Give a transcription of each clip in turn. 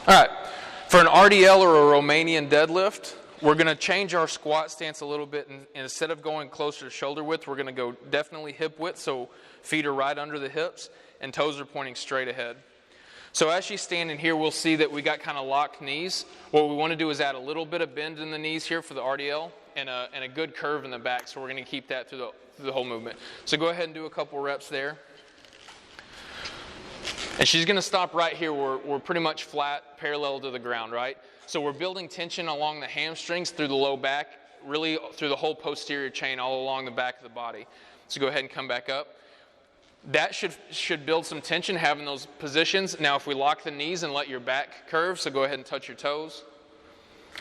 All right, for an RDL or a Romanian deadlift, we're going to change our squat stance a little bit, and instead of going closer to shoulder width, we're going to go definitely hip width, so feet are right under the hips and toes are pointing straight ahead. So as she's standing here, we'll see that we got kind of locked knees. What we want to do is add a little bit of bend in the knees here for the RDL and a good curve in the back, so we're going to keep that through the whole movement. So go ahead and do a couple reps there. And she's going to stop right here. We're pretty much flat, parallel to the ground, right? So we're building tension along the hamstrings through the low back, really through the whole posterior chain all along the back of the body. So go ahead and come back up. That should build some tension, having those positions. Now if we lock the knees and let your back curve, so go ahead and touch your toes.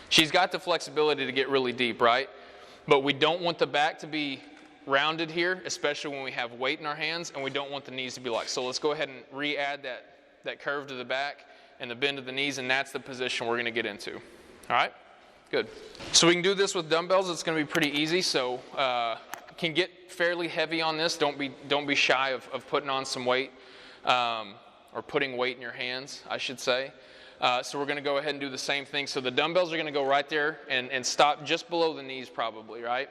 She's got the flexibility to get really deep, right? But we don't want the back to be rounded here, especially when we have weight in our hands, and we don't want the knees to be locked. So let's go ahead and re-add that curve to the back and the bend of the knees, and that's the position we're going to get into. All right? Good. So we can do this with dumbbells. It's going to be pretty easy. So can get fairly heavy on this. Don't be shy of putting on some weight or putting weight in your hands, I should say. So we're going to go ahead and do the same thing. So the dumbbells are going to go right there and stop just below the knees probably, right?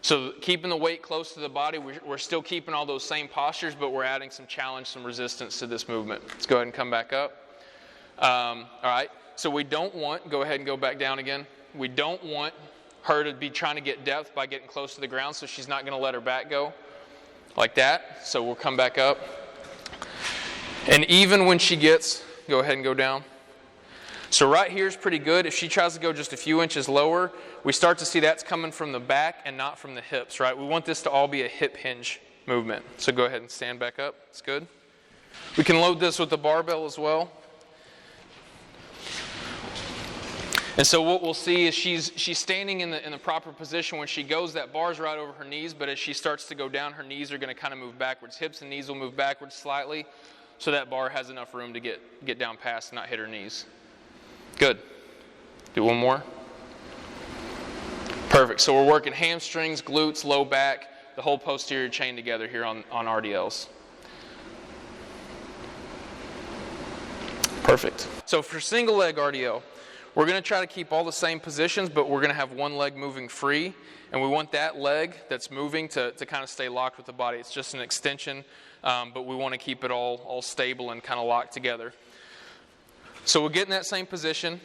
So keeping the weight close to the body, we're still keeping all those same postures, but we're adding some challenge, some resistance to this movement. Let's go ahead and come back up. All right, so we don't want, go ahead and go back down again. We don't want her to be trying to get depth by getting close to the ground, so she's not going to let her back go like that. So we'll come back up. And even when she gets, go ahead and go down. So right here is pretty good. If she tries to go just a few inches lower, we start to see that's coming from the back and not from the hips, right? We want this to all be a hip hinge movement. So go ahead and stand back up. It's good. We can load this with the barbell as well. And so what we'll see is she's standing in the proper position. When she goes, that bar's right over her knees, but as she starts to go down, her knees are going to kind of move backwards. Hips and knees will move backwards slightly, so that bar has enough room to get down past and not hit her knees. Good. Do one more. Perfect. So we're working hamstrings, glutes, low back, the whole posterior chain together here on RDLs. Perfect. So for single leg RDL, we're going to try to keep all the same positions, but we're going to have one leg moving free, and we want that leg that's moving to kind of stay locked with the body. It's just an extension, but we want to keep it all stable and kind of locked together. So we'll get in that same position,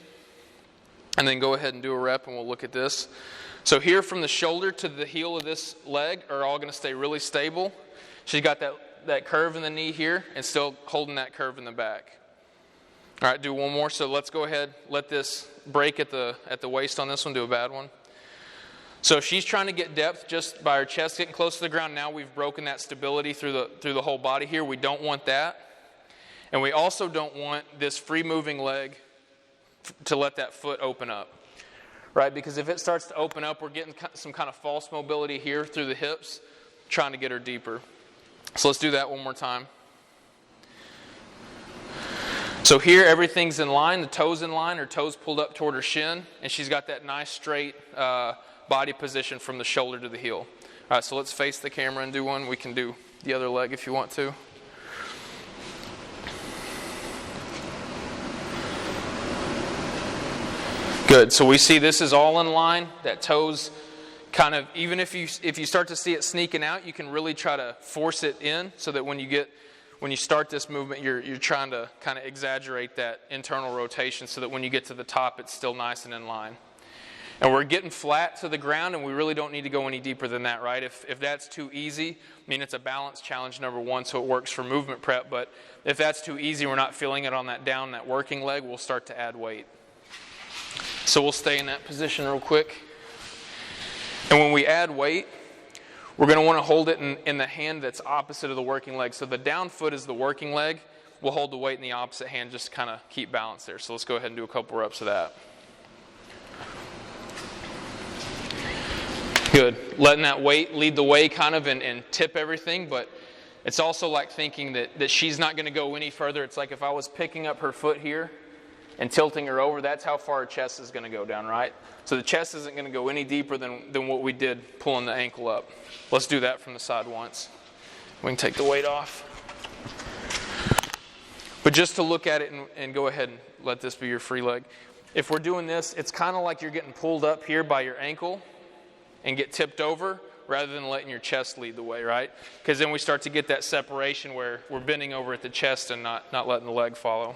and then go ahead and do a rep, and we'll look at this. So here from the shoulder to the heel of this leg are all going to stay really stable. She's got that curve in the knee here and still holding that curve in the back. All right, do one more. So let's go ahead, let this break at the waist on this one, do a bad one. So she's trying to get depth just by her chest getting close to the ground. Now we've broken that stability through the whole body here. We don't want that. And we also don't want this free moving leg to let that foot open up, right? Because if it starts to open up, we're getting some kind of false mobility here through the hips, trying to get her deeper. So let's do that one more time. So here everything's in line, the toes in line, her toes pulled up toward her shin, and she's got that nice straight body position from the shoulder to the heel. All right, so let's face the camera and do one. We can do the other leg if you want to. Good. So we see this is all in line. That toes kind of, even if you start to see it sneaking out, you can really try to force it in so that when you start this movement, you're trying to kind of exaggerate that internal rotation so that when you get to the top, it's still nice and in line. And we're getting flat to the ground, and we really don't need to go any deeper than that, right? If that's too easy, I mean, it's a balance challenge number one, so it works for movement prep. But if that's too easy, we're not feeling it on that working leg, we'll start to add weight. So we'll stay in that position real quick. And when we add weight, we're going to want to hold it in the hand that's opposite of the working leg. So the down foot is the working leg. We'll hold the weight in the opposite hand just to kind of keep balance there. So let's go ahead and do a couple reps of that. Good. Letting that weight lead the way kind of and tip everything, but it's also like thinking that she's not going to go any further. It's like if I was picking up her foot here and tilting her over, that's how far her chest is going to go down, right? So the chest isn't going to go any deeper than what we did pulling the ankle up. Let's do that from the side once. We can take the weight off. But just to look at it and go ahead and let this be your free leg. If we're doing this, it's kind of like you're getting pulled up here by your ankle and get tipped over rather than letting your chest lead the way, right? Because then we start to get that separation where we're bending over at the chest and not letting the leg follow.